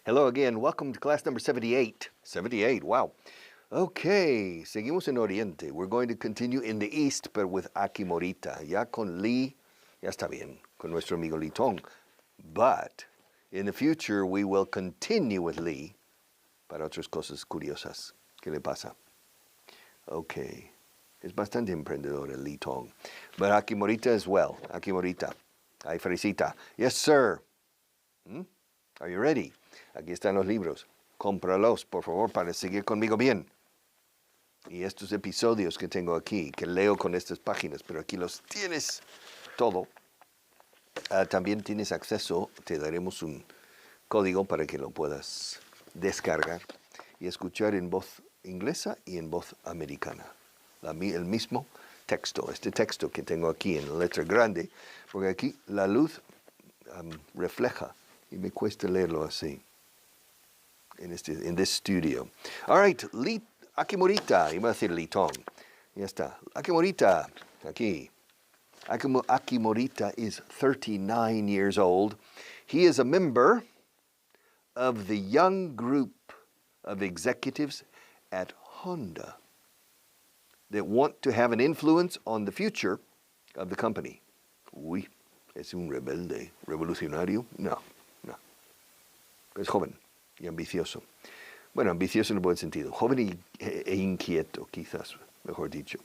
Hello again. Welcome to class number 78. 78, wow. Okay, seguimos en Oriente. We're going to continue in the East, but with Aki Morita. Ya con Lee, ya está bien, con nuestro amigo Lee Tong. But in the future, we will continue with Lee para otras cosas curiosas. ¿Qué le pasa? Okay. Es bastante emprendedor el Lee Tong. But Aki Morita as well. Aki Morita. Ay, Fresita. Yes, sir. Are you ready? Aquí están los libros. Cómpralos, por favor, para seguir conmigo bien. Y estos episodios que tengo aquí, que leo con estas páginas, pero aquí los tienes todo. También tienes acceso, te daremos un código para que lo puedas descargar y escuchar en voz inglesa y en voz americana. El mismo texto, este texto que tengo aquí en letra grande, porque aquí la luz refleja y me cuesta leerlo así. In this studio. All right, Aki Morita, iba a decir Lee Tong. Ya está. Aki Morita, aquí. Aki Morita is 39 years old. He is a member of the young group of executives at Honda that want to have an influence on the future of the company. Uy, es un rebelde, revolucionario. No. Es joven y ambicioso. Bueno, ambicioso en el buen sentido. Joven e inquieto, quizás, mejor dicho.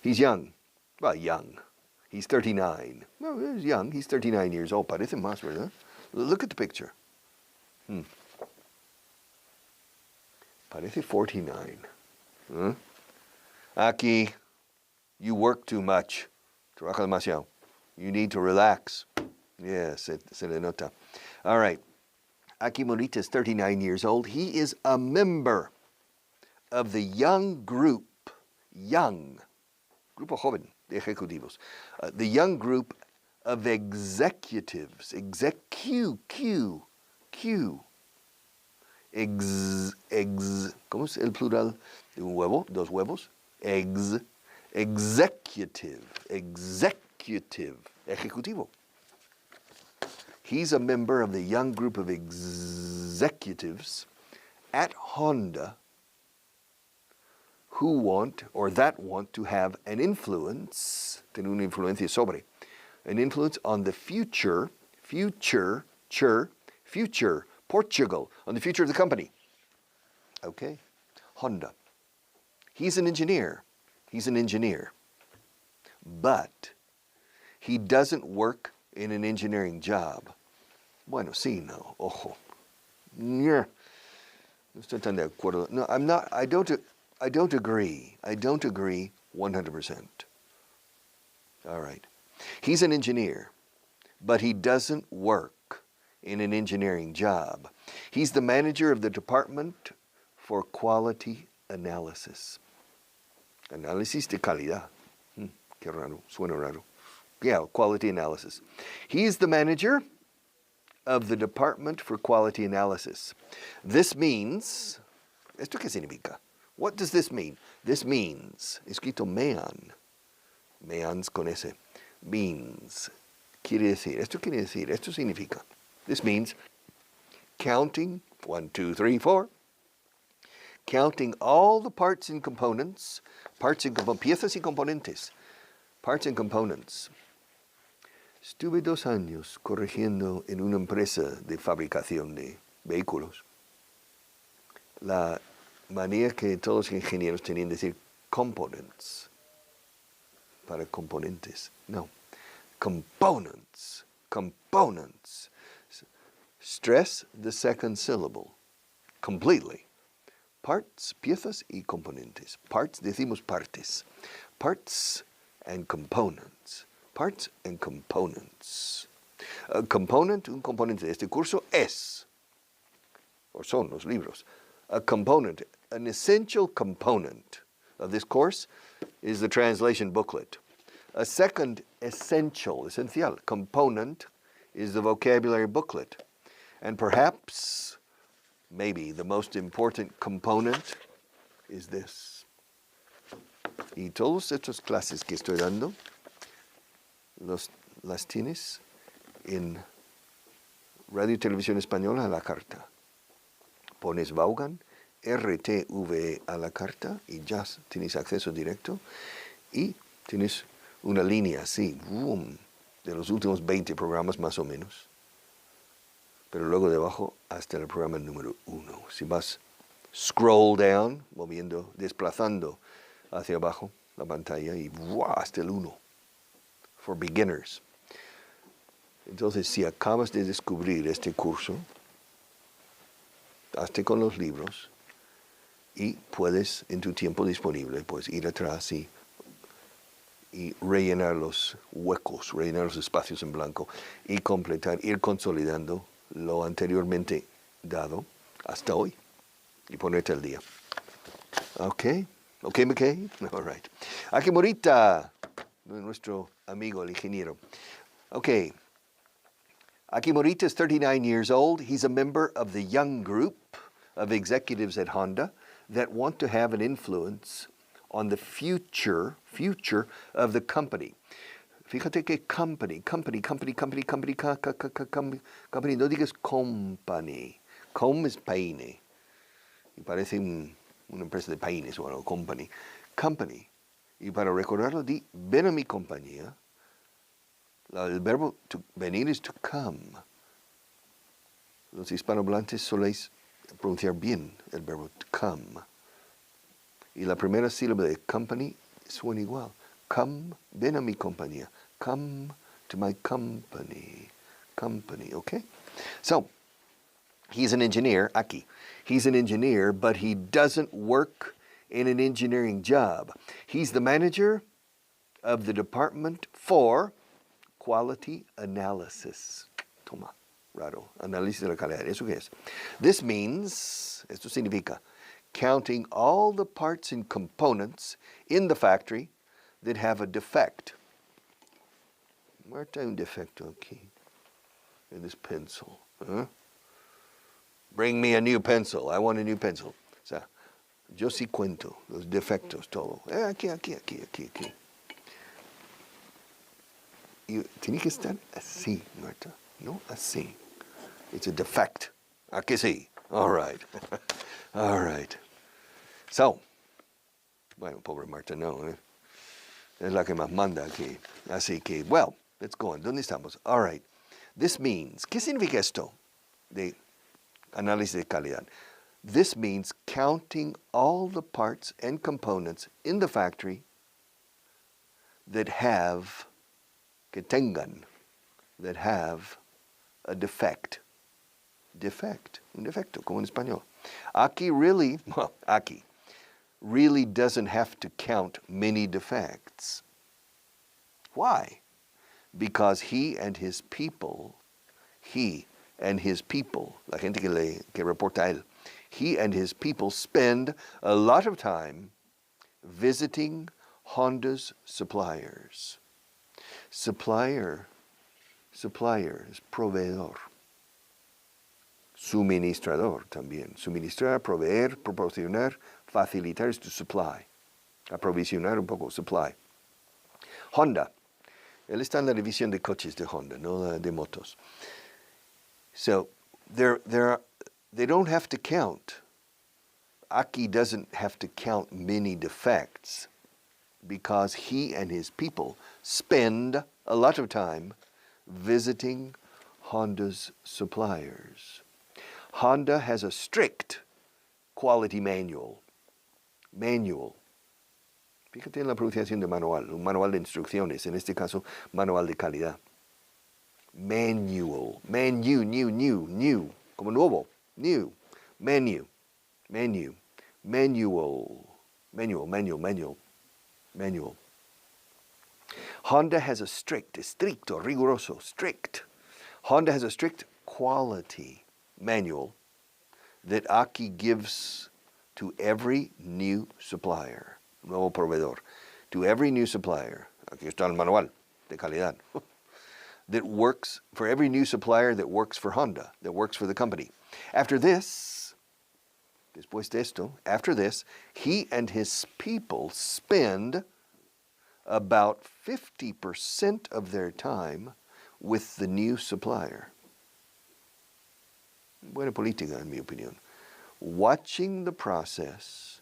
He's young. Well, young. He's 39. No, he's young. He's 39 years old. Parece más, ¿verdad? Look at the picture. Parece 49. Huh? Aquí, you work too much. Trabaja demasiado. You need to relax. Yes, se le nota. All right. Aki Morita is 39 years old. He is a member of the young group, grupo joven de ejecutivos, the young group of executives, ¿cómo es el plural de un huevo? Dos huevos. Executive, ejecutivo. He's a member of the young group of executives at Honda who want to have an influence, tener una influencia sobre, an influence on the future, Portugal, on the future of the company. Okay, Honda. He's an engineer, but he doesn't work in an engineering job. Bueno, sí, no, ojo. No estoy tan de acuerdo. No, I don't agree. I don't agree 100%. All right. He's an engineer, but he doesn't work in an engineering job. He's the manager of the Department for Quality Analysis. Análisis de calidad. Qué raro, suena raro. Yeah, quality analysis. He is the manager of the Department for Quality Analysis. This means, ¿esto qué significa? What does this mean? This means, escrito means con ese, means, esto significa. This means counting, 1, 2, 3, 4, counting all the parts and components, piezas y componentes, parts and components. Estuve 2 años corrigiendo en una empresa de fabricación de vehículos. La manera que todos los ingenieros tenían de decir components para componentes. No, components. Stress the second syllable completely. Parts, piezas y componentes. Parts, decimos partes. Parts and components. Parts and components. Un componente de este curso es, o son los libros, a component, an essential component of this course is the translation booklet. A second esencial component is the vocabulary booklet. And perhaps, maybe the most important component is this. Y todas estas clases que estoy dando, las tienes en Radio y Televisión Española a la carta. pones Vaughan, RTV a la carta y ya tienes acceso directo y tienes una línea así, boom, de los últimos 20 programas más o menos. Pero luego debajo hasta el programa número 1. Si vas scroll down, desplazando hacia abajo la pantalla y ¡wow! Hasta el 1. For beginners. Entonces, si acabas de descubrir este curso, hazte con los libros y puedes, en tu tiempo disponible, pues ir atrás y rellenar los huecos, rellenar los espacios en blanco y completar, ir consolidando lo anteriormente dado hasta hoy y ponerte al día. Ok, McKay? All right. Aquí Morita, nuestro amigo, el ingeniero. Okay. Aki Morita is 39 years old. He's a member of the young group of executives at Honda that want to have an influence on the future of the company. Fíjate que company, no digas company. Com es peine. Y parece una empresa de peines o algo, company. Company. Y para recordarlo, di, ven a mi compañía. El verbo venir es to come. Los hispanohablantes soléis pronunciar bien el verbo to come. Y la primera sílaba de company suena igual. Come, ven a mi compañía. Come to my company. Company, okay? So, he's an engineer, Aki. He's an engineer, but he doesn't work in an engineering job. He's the manager of the department for quality analysis. Toma, raro. Análisis de la calidad. ¿Eso qué es? This means, esto significa, counting all the parts and components in the factory that have a defect. Marta, un defecto aquí. In this pencil. Huh? Bring me a new pencil. I want a new pencil. O sea, yo sí cuento los defectos, todo. Aquí. Y tiene que estar así, Marta. No así. It's a defect. Aquí sí. All right. All right. So, bueno, pobre Marta, no. Es la que más manda aquí. Así que, well, let's go on. ¿Dónde estamos? All right. This means, ¿qué significa esto de análisis de calidad? This means counting all the parts and components in the factory that have a defect. Un defecto, como en español. Aki really doesn't have to count many defects. Why? Because he and his people, la gente que reporta a él, he and his people spend a lot of time visiting Honda's suppliers. Supplier es proveedor. Suministrador también. Suministrar, proveer, proporcionar, facilitar es to supply. Aprovisionar un poco, supply. Honda. Él está en la división de coches de Honda, no de motos. So, they don't have to count. Aki doesn't have to count many defects because he and his people spend a lot of time visiting Honda's suppliers. Honda has a strict quality manual. Fíjate en la pronunciación de manual, un manual de instrucciones, en este caso, manual de calidad. Manual, new, como nuevo, new, manual. Honda has a estricto, riguroso, strict. Honda has a strict quality manual that Aki gives to every new supplier, nuevo proveedor, to every new supplier. Aquí está el manual de calidad. That works for every new supplier that works for Honda, that works for the company. After this, después de esto, after this, he and his people spend about 50% of their time with the new supplier. Buena política, en mi opinión. watching the process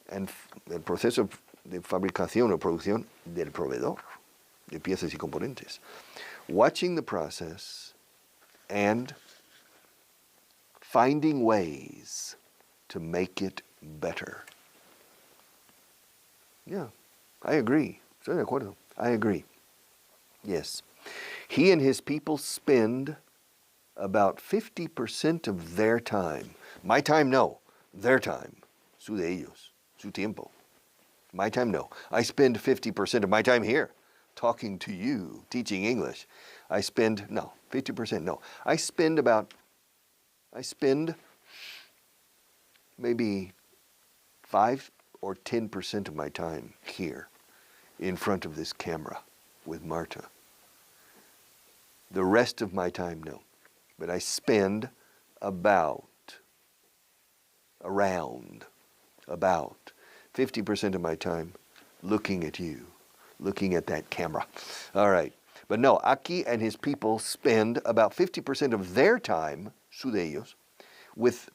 and el proceso de fabricación o producción del proveedor de piezas y componentes. Watching the process and finding ways to make it better. Yeah, I agree. Estoy de acuerdo. I agree. Yes. He and his people spend about 50% of their time. My time, no. Their time. Su de ellos. Su tiempo. My time, no. I spend 50% of my time here talking to you, teaching English. I spend 50%, no. I spend maybe 5 or 10% of my time here in front of this camera with Marta. The rest of my time, no. But I spend about 50% of my time looking at you, looking at that camera. All right. But no, Aki and his people spend about 50% of their time, su de ellos, with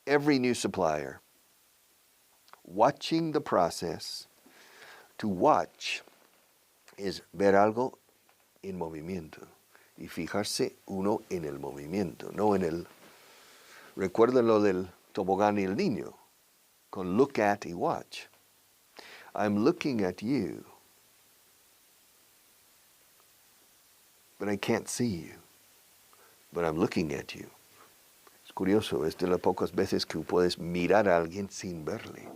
every new supplier, watching the process. To watch is ver algo en movimiento y fijarse uno en el movimiento, no en el... Recuerden lo del tobogán y el niño, con look at y watch. I'm looking at you, but I can't see you, but I'm looking at you. Es curioso, es de las pocas veces que puedes mirar a alguien sin verle.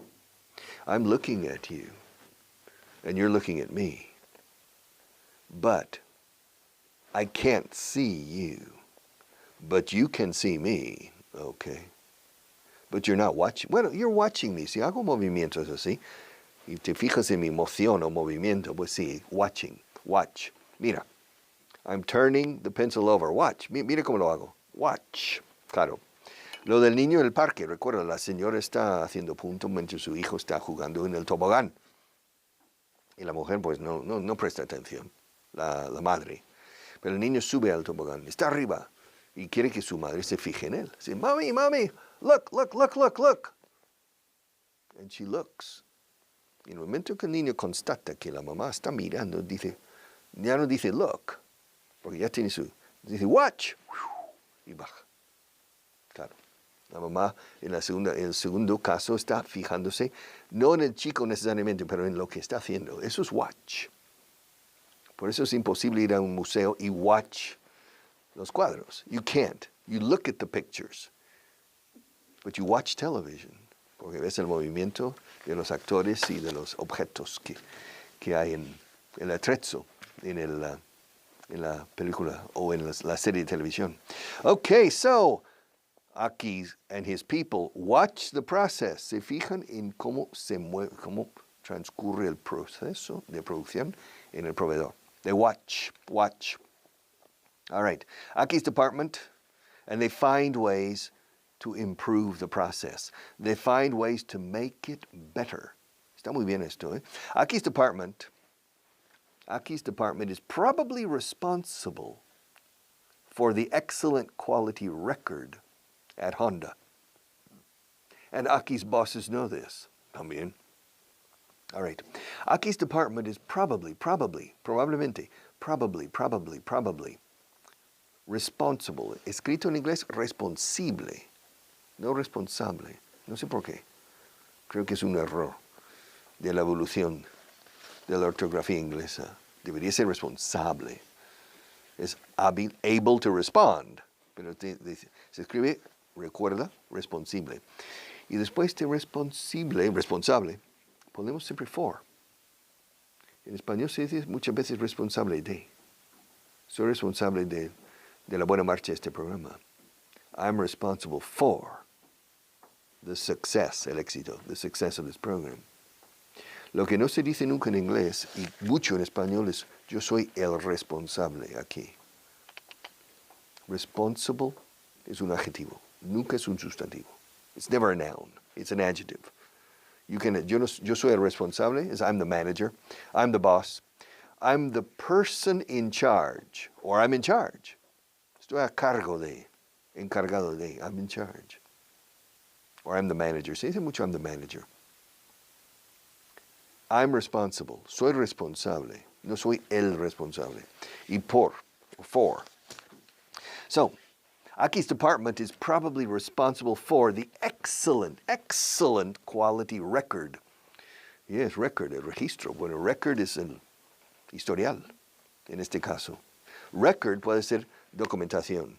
I'm looking at you, and you're looking at me, but I can't see you, but you can see me, okay? But you're not watching. Bueno, you're watching me. Si hago movimientos así, y te fijas en mi emoción o movimiento, pues sí, watching, watch. Mira, I'm turning the pencil over. Watch. Mira cómo lo hago. Watch. Claro. Lo del niño en el parque. Recuerda, la señora está haciendo punto mientras su hijo está jugando en el tobogán. Y la mujer pues no presta atención, la madre. Pero el niño sube al tobogán, está arriba, y quiere que su madre se fije en él. Dice, mami, look. And she looks. Y en el momento que el niño constata que la mamá está mirando, ya no dice look, porque ya tiene dice watch, y baja. Claro. La mamá en el segundo caso está fijándose, no en el chico necesariamente, pero en lo que está haciendo. Eso es watch. Por eso es imposible ir a un museo y watch los cuadros. You can't. You look at the pictures, but you watch television, porque ves el movimiento de los actores y de los objetos que hay en el atrezzo, en la película o en la serie de televisión. Okay, so Aki and his people watch the process. Se fijan en cómo cómo transcurre el proceso de producción en el proveedor. They watch. All right. Aki's department, and they find ways to improve the process. They find ways to make it better. Está muy bien esto, ¿eh? Aki's department is probably responsible for the excellent quality record at Honda. And Aki's bosses know this. También. All right. Aki's department is probably responsible. Escrito en inglés, responsible. No responsable. No sé por qué. Creo que es un error de la evolución de la ortografía inglesa. Debería ser responsable. Es able to respond. Pero se escribe, recuerda, responsible. Y después de responsable, ponemos siempre for. En español se dice muchas veces responsable de. Soy responsable de la buena marcha de este programa. I'm responsible for the success, el éxito, the success of this program. Lo que no se dice nunca en inglés y mucho en español es yo soy el responsable aquí. Responsible es un adjetivo, nunca es un sustantivo. It's never a noun, it's an adjective. Yo soy el responsable, is I'm the manager, I'm the boss, I'm the person in charge, or I'm in charge. Estoy a cargo de, encargado de, I'm in charge. or I'm the manager. Se dice mucho I'm the manager. I'm responsible. Soy responsable. No soy el responsable. Y for. So, Aki's department is probably responsible for the excellent quality record. Yes, record, el registro. Bueno, record es el historial, en este caso. Record puede ser documentación.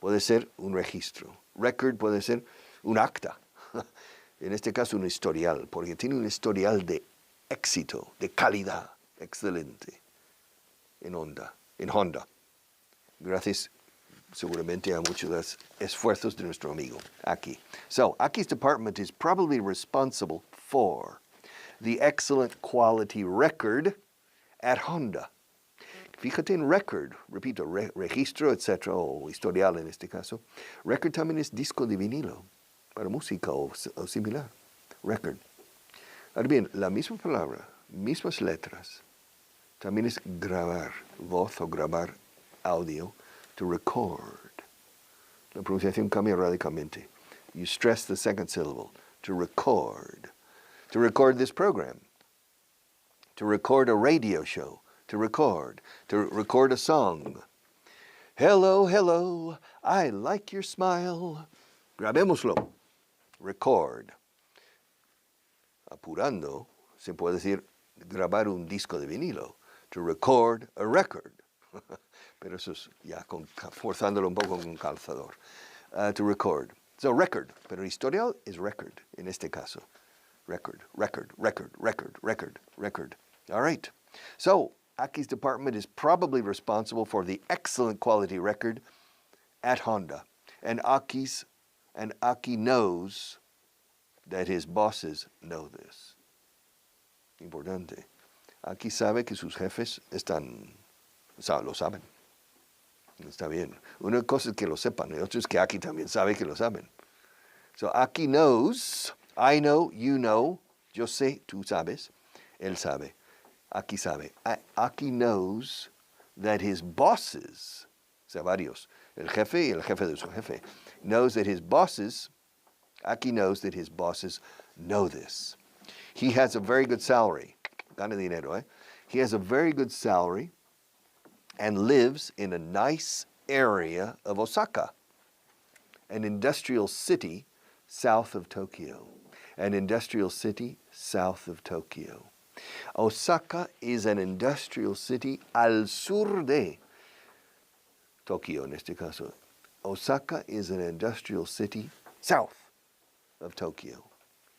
Puede ser un registro. Record puede ser un acta. En este caso un historial, porque tiene un historial de éxito, de calidad, excelente, en Honda. Gracias seguramente a muchos de los esfuerzos de nuestro amigo, Aki. So, Aki's department is probably responsible for the excellent quality record at Honda. Fíjate en record, repito, registro, etc., o historial en este caso. Record también es disco de vinilo, para música o similar. Record. Ahora bien, la misma palabra, mismas letras, también es grabar voz o grabar audio, to record. La pronunciación cambia radicalmente. You stress the second syllable, to record. To record this program. To record a radio show. To record a song. Hello, hello, I like your smile. Grabémoslo. Record. Apurando, se puede decir grabar un disco de vinilo. To record a record. Pero eso es ya forzándolo un poco con un calzador. To record. So record. Pero historial is record en este caso. Record. All right. So, Aki's department is probably responsible for the excellent quality record at Honda. And Aki knows that his bosses know this. Importante. Aki sabe que sus jefes lo saben. Está bien. Una cosa es que lo sepan, y otra es que Aki también sabe que lo saben. So Aki knows, I know, you know, yo sé, tú sabes, él sabe, Aki sabe. Aki knows that his bosses, o sea, varios, el jefe y el jefe de su jefe, knows that his bosses, Aki knows that his bosses know this. He has a very good salary. Gana dinero, eh? He has a very good salary and lives in a nice area of Osaka, an industrial city south of Tokyo. An industrial city south of Tokyo. Osaka is an industrial city al sur de Tokyo, en este caso. Osaka is an industrial city south of Tokyo.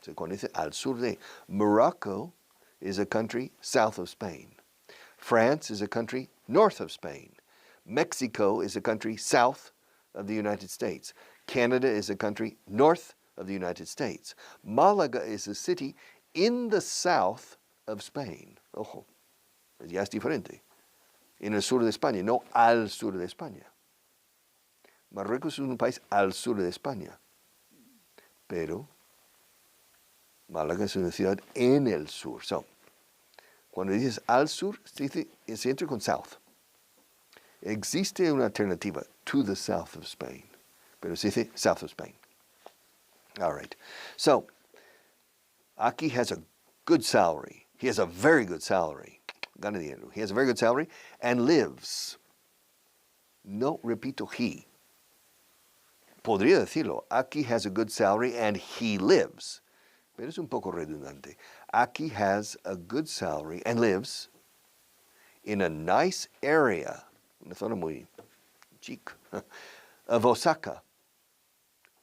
So cuando dice al sur de, Morocco is a country south of Spain. France is a country north of Spain. Mexico is a country south of the United States. Canada is a country north of the United States. Malaga is a city in the south of Spain. Ojo, ya es diferente. En el sur de España, no al sur de España. Marruecos es un país al sur de España. Pero Málaga es una ciudad en el sur. So, cuando dices al sur, se entra con south. Existe una alternativa, to the south of Spain. Pero se dice south of Spain. All right. So, Aki has a good salary. He has a very good salary. Gana dinero. He has a very good salary and lives. No repito he. Podría decirlo. Aki has a good salary and he lives. Pero es un poco redundante. Aki has a good salary and lives in a nice area, una zona muy chic, of Osaka,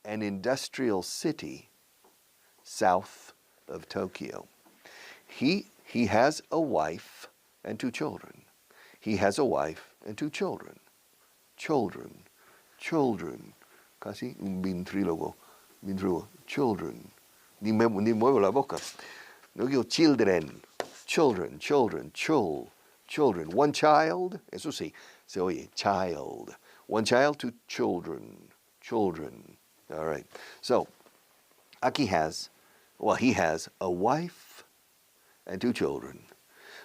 an industrial city south of Tokyo. He has a wife and 2 children. He has a wife and 2 children. Children. Casi un ventrílogo. Children. Ni muevo la boca. No digo children. Children. 1 child. Eso sí, se oye. Child. 1 child, 2 children. All right. So, Aki he has a wife and 2 children.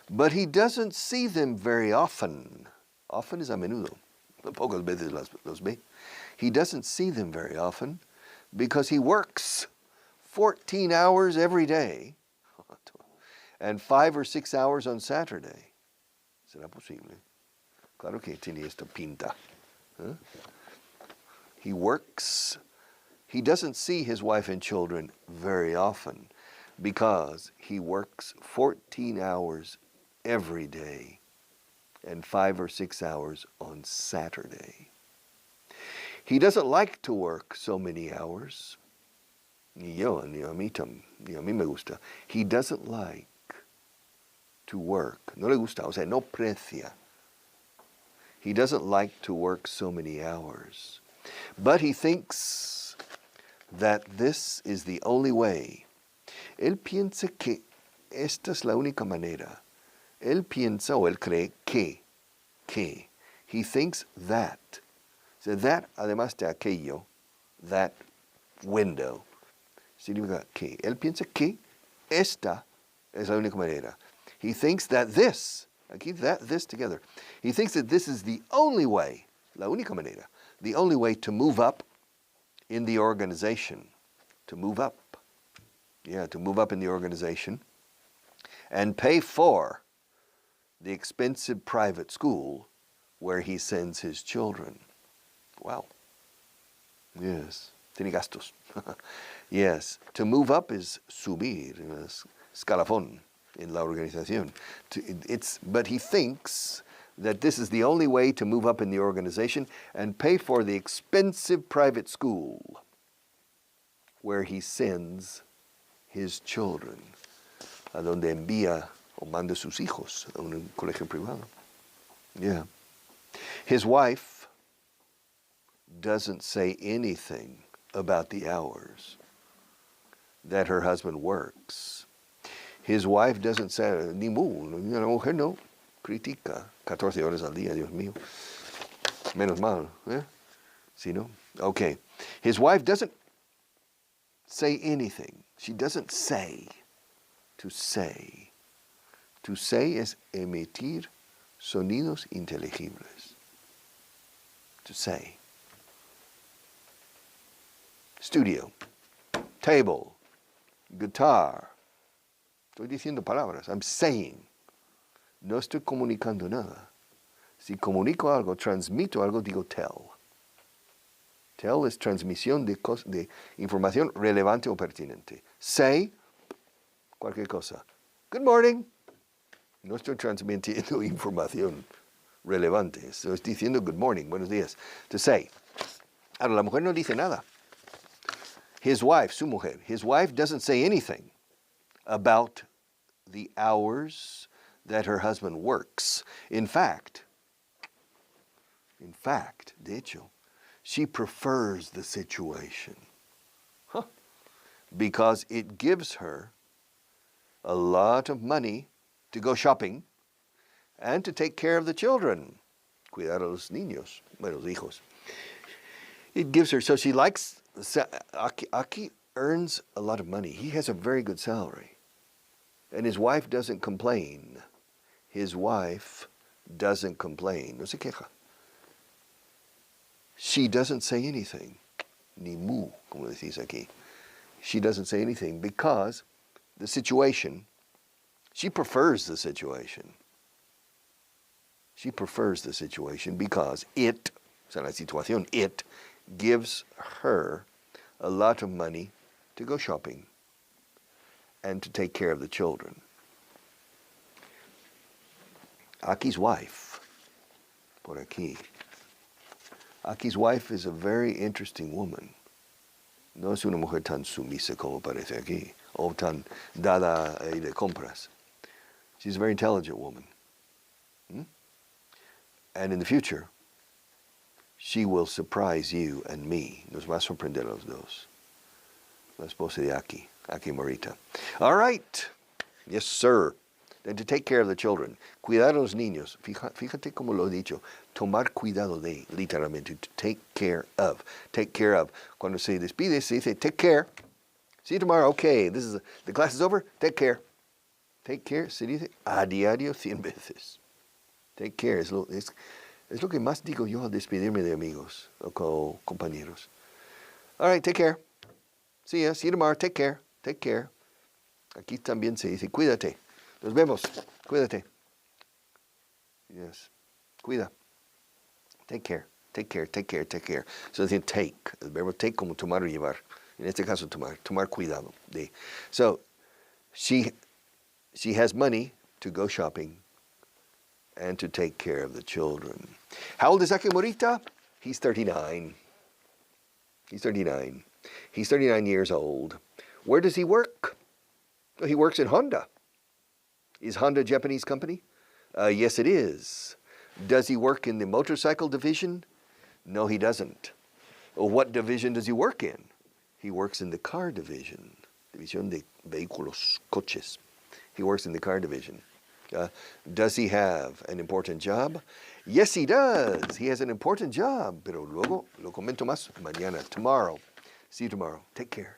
But he doesn't see them very often. Often is a menudo. Pocas veces los ve. He doesn't see them very often because he works 14 hours every day and 5 or 6 hours on Saturday. ¿Será posible? Claro que tiene esta pinta. Huh? He works. He doesn't see his wife and children very often because he works 14 hours every day and 5 or 6 hours on Saturday. He doesn't like to work so many hours. Ni a mí me gusta. He doesn't like to work. No le gusta, o sea, no precia. He doesn't like to work so many hours. But he thinks that this is the only way. Él piensa que esta es la única manera. Él piensa o él cree que. He thinks that. So that, además de aquello, that window, significa que. Él piensa que esta es la única manera. He thinks that this, aquí this together. He thinks that this is the only way, la única manera, the only way to move up in the organization. To move up. Yeah, to move up in the organization and pay for the expensive private school where he sends his children. Wow. Yes. Tiene gastos. Yes. To move up is subir, escalafón in la organización. But he thinks that this is the only way to move up in the organization and pay for the expensive private school where he sends his children, a donde envía o manda sus hijos a un colegio privado. Yeah. His wife doesn't say anything about the hours that her husband works. His wife doesn't say, ni mu, la mujer no, critica, 14 horas al día, Dios mío. Menos mal, ¿eh? ¿Sí, no? Okay. His wife doesn't say anything. She doesn't say. To say. To say es emitir sonidos inteligibles. To say. Studio. Table. Guitar. Estoy diciendo palabras. I'm saying. No estoy comunicando nada. Si comunico algo, transmito algo, digo tell. Tell es transmisión de información relevante o pertinente. Say, cualquier cosa. Good morning. No estoy transmitiendo información relevante. Estoy diciendo good morning, buenos días. To say. Ahora, la mujer no dice nada. His wife, su mujer, his wife doesn't say anything about the hours that her husband works. In fact, de hecho, she prefers the situation. Because it gives her a lot of money to go shopping and to take care of the children. Cuidar a los niños, bueno, los hijos. It gives her, so she likes, Aki earns a lot of money. He has a very good salary. And his wife doesn't complain. His wife doesn't complain. No se queja. She doesn't say anything. Ni mu, como decís aquí. She doesn't say anything because the situation, she prefers the situation. She prefers the situation because it, o sea, la situación, it gives her a lot of money to go shopping and to take care of the children. Aki's wife, por aquí. Aki's wife is a very interesting woman. No es una mujer tan sumisa como parece aquí, o tan dada de compras. She's a very intelligent woman. And in the future, she will surprise you and me. Nos va a sorprender a los dos. La esposa de Aki Morita. All right. Yes, sir. Then to take care of the children. Cuidar a los niños. Fíjate como lo he dicho. Tomar cuidado de, literalmente. To take care of. Take care of. Cuando se despide, se dice, take care. See you tomorrow. Okay, the class is over. Take care. Take care, se dice a diario 100 veces. Take care. Es lo que más digo yo al despedirme de amigos o compañeros. All right, take care. See ya. See you tomorrow. Take care. Take care. Aquí también se dice, cuídate. Nos vemos. Cuídate. Yes. Cuida. Take care. Take care. Take care. Take care. So decir take. El verbo take como tomar o llevar. En este caso, tomar. Tomar cuidado. So, she has money to go shopping and to take care of the children. How old is Akimorita? He's 39. He's 39. He's 39 years old. Where does he work? Well, he works in Honda. Is Honda a Japanese company? Yes, it is. Does he work in the motorcycle division? No, he doesn't. What division does he work in? He works in the car division. División de vehículos, coches. He works in the car division. Does he have an important job? Yes, he does. He has an important job. Pero luego lo comento más mañana, tomorrow. See you tomorrow. Take care.